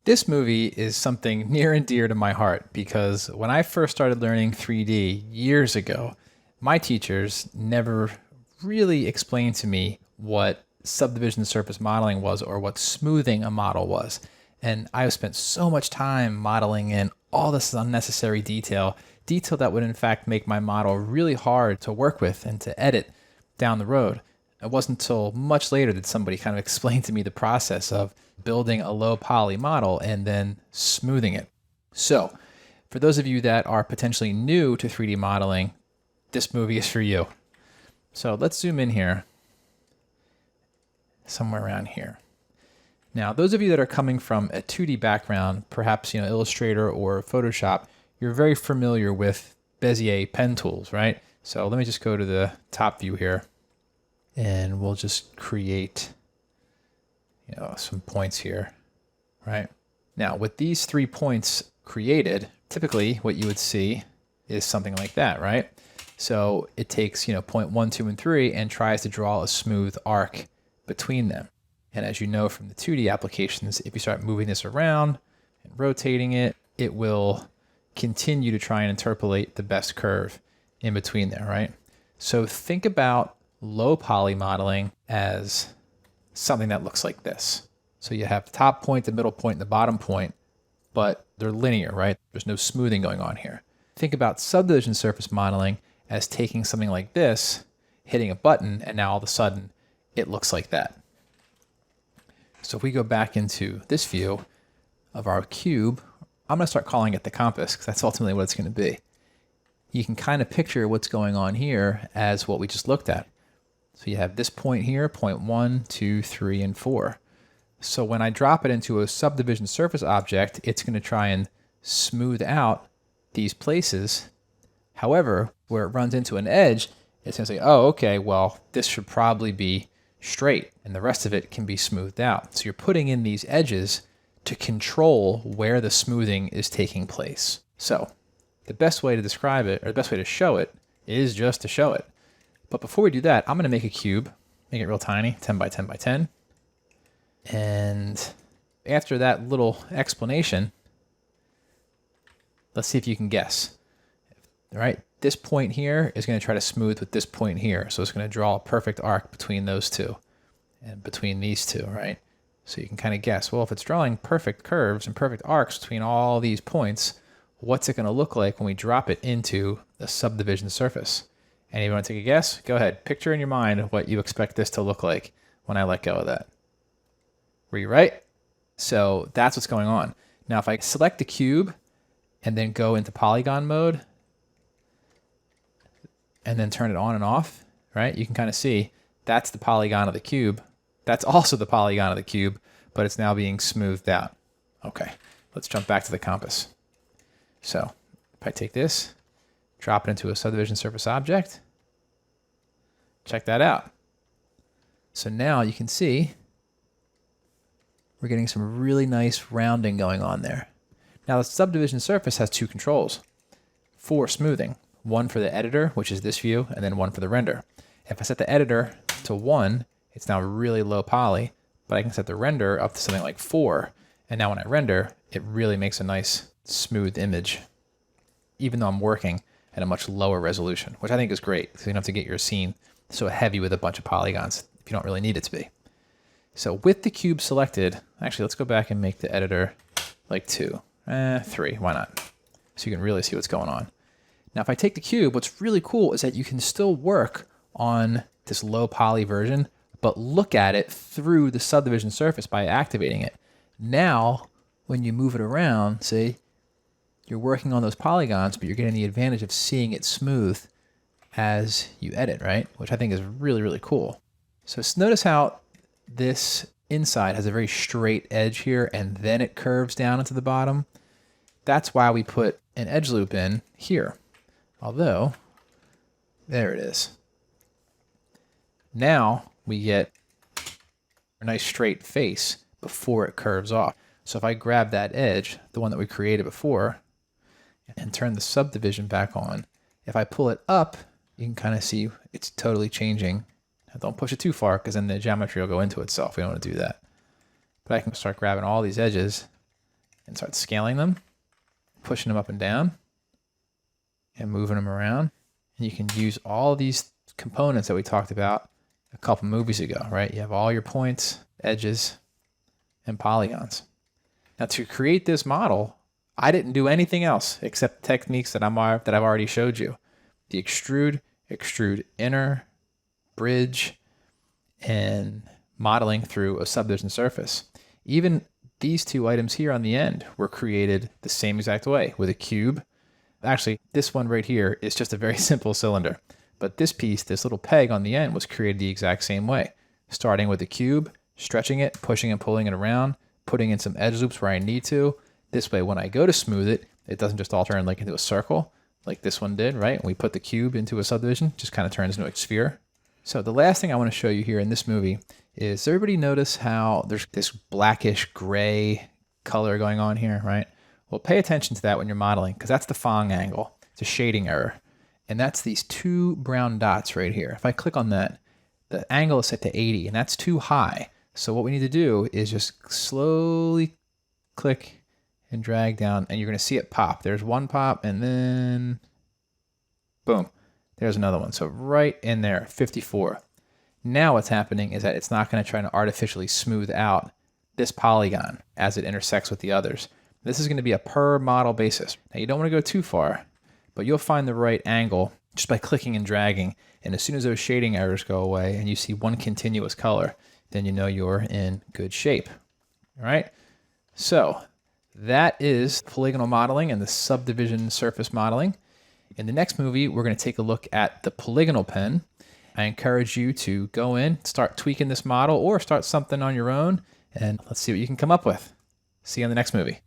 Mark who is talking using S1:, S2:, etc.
S1: This movie is something near and dear to my heart because when I first started learning 3D years ago, my teachers never really explained to me what subdivision surface modeling was or what smoothing a model was. And I spent so much time modeling in all this unnecessary detail, detail that would in fact make my model really hard to work with and to edit down the road. It wasn't until much later that somebody kind of explained to me the process of building a low poly model and then smoothing it. So, for those of you that are potentially new to 3D modeling, this movie is for you. So let's zoom in here, somewhere around here. Now, those of you that are coming from a 2D background, perhaps Illustrator or Photoshop, you're very familiar with Bezier pen tools, right? So let me just go to the top view here, and we'll just create some points here, right? Now, with these 3 points created, typically what you would see is something like that, right? So it takes, point 1, 2, and 3 and tries to draw a smooth arc between them. And as you know from the 2D applications, if you start moving this around and rotating it, it will continue to try and interpolate the best curve in between there, right? So think about low poly modeling as something that looks like this. So you have the top point, the middle point, and the bottom point, but they're linear, right? There's no smoothing going on here. Think about subdivision surface modeling as taking something like this, hitting a button, and now all of a sudden it looks like that. So if we go back into this view of our cube, I'm going to start calling it the compass because that's ultimately what it's going to be. You can kind of picture what's going on here as what we just looked at. So you have this point here, point 1, 2, 3, and 4. So when I drop it into a subdivision surface object, it's going to try and smooth out these places. However, where it runs into an edge, it's going to say, oh, okay, well, this should probably be straight, and the rest of it can be smoothed out. So you're putting in these edges to control where the smoothing is taking place. So the best way to describe it, or the best way to show it, is just to show it. But before we do that, I'm going to make a cube, make it real tiny, 10 by 10 by 10. And after that little explanation, let's see if you can guess. All right, this point here is going to try to smooth with this point here. So it's going to draw a perfect arc between those two and between these two, right? So you can kind of guess, well, if it's drawing perfect curves and perfect arcs between all these points, what's it going to look like when we drop it into the subdivision surface? Anyone want to take a guess? Go ahead. Picture in your mind what you expect this to look like when I let go of that. Were you right? So that's what's going on. Now, if I select the cube and then go into polygon mode and then turn it on and off, right? You can kind of see that's the polygon of the cube. That's also the polygon of the cube, but it's now being smoothed out. Okay, let's jump back to the compass. So if I take this, drop it into a subdivision surface object, check that out. So now you can see we're getting some really nice rounding going on there. Now the subdivision surface has 2 controls for smoothing. One for the editor, which is this view, and then one for the render. If I set the editor to 1, it's now really low poly, but I can set the render up to something like 4. And now when I render, it really makes a nice smooth image, even though I'm working at a much lower resolution, which I think is great, because you don't have to get your scene so heavy with a bunch of polygons if you don't really need it to be. So with the cube selected, actually, let's go back and make the editor like 2. 3, why not? So you can really see what's going on. Now, if I take the cube, what's really cool is that you can still work on this low poly version, but look at it through the subdivision surface by activating it. Now, when you move it around, see, you're working on those polygons, but you're getting the advantage of seeing it smooth as you edit, right? Which I think is really, really cool. So notice how this inside has a very straight edge here, and then it curves down into the bottom. That's why we put an edge loop in here. Although, there it is. Now we get a nice straight face before it curves off. So if I grab that edge, the one that we created before, and turn the subdivision back on, if I pull it up, you can kind of see it's totally changing. Now don't push it too far because then the geometry will go into itself. We don't want to do that. But I can start grabbing all these edges and start scaling them, pushing them up and down, and moving them around. And you can use all these components that we talked about a couple movies ago, right? You have all your points, edges, and polygons. Now to create this model, I didn't do anything else except the techniques that I've already showed you. The extrude inner, bridge, and modeling through a subdivision surface. Even these two items here on the end were created the same exact way with a cube. Actually, this one right here is just a very simple cylinder. But this piece, this little peg on the end, was created the exact same way. Starting with a cube, stretching it, pushing and pulling it around, putting in some edge loops where I need to. This way, when I go to smooth it, it doesn't just all turn like into a circle, like this one did, right? When we put the cube into a subdivision, it just kind of turns into a sphere. So the last thing I want to show you here in this movie is, does everybody notice how there's this blackish gray color going on here, right? Well, pay attention to that when you're modeling, because that's the Phong angle. It's a shading error. And that's these two brown dots right here. If I click on that, the angle is set to 80, and that's too high. So what we need to do is just slowly click and drag down, and you're going to see it pop. There's one pop, and then boom, there's another one. So right in there, 54. Now what's happening is that it's not going to try to artificially smooth out this polygon as it intersects with the others. This is going to be a per model basis. Now you don't want to go too far, but you'll find the right angle just by clicking and dragging. And as soon as those shading errors go away and you see one continuous color, then you know you're in good shape. All right. So that is polygonal modeling and the subdivision surface modeling. In the next movie, we're going to take a look at the polygonal pen. I encourage you to go in, start tweaking this model, or start something on your own, and let's see what you can come up with. See you on the next movie.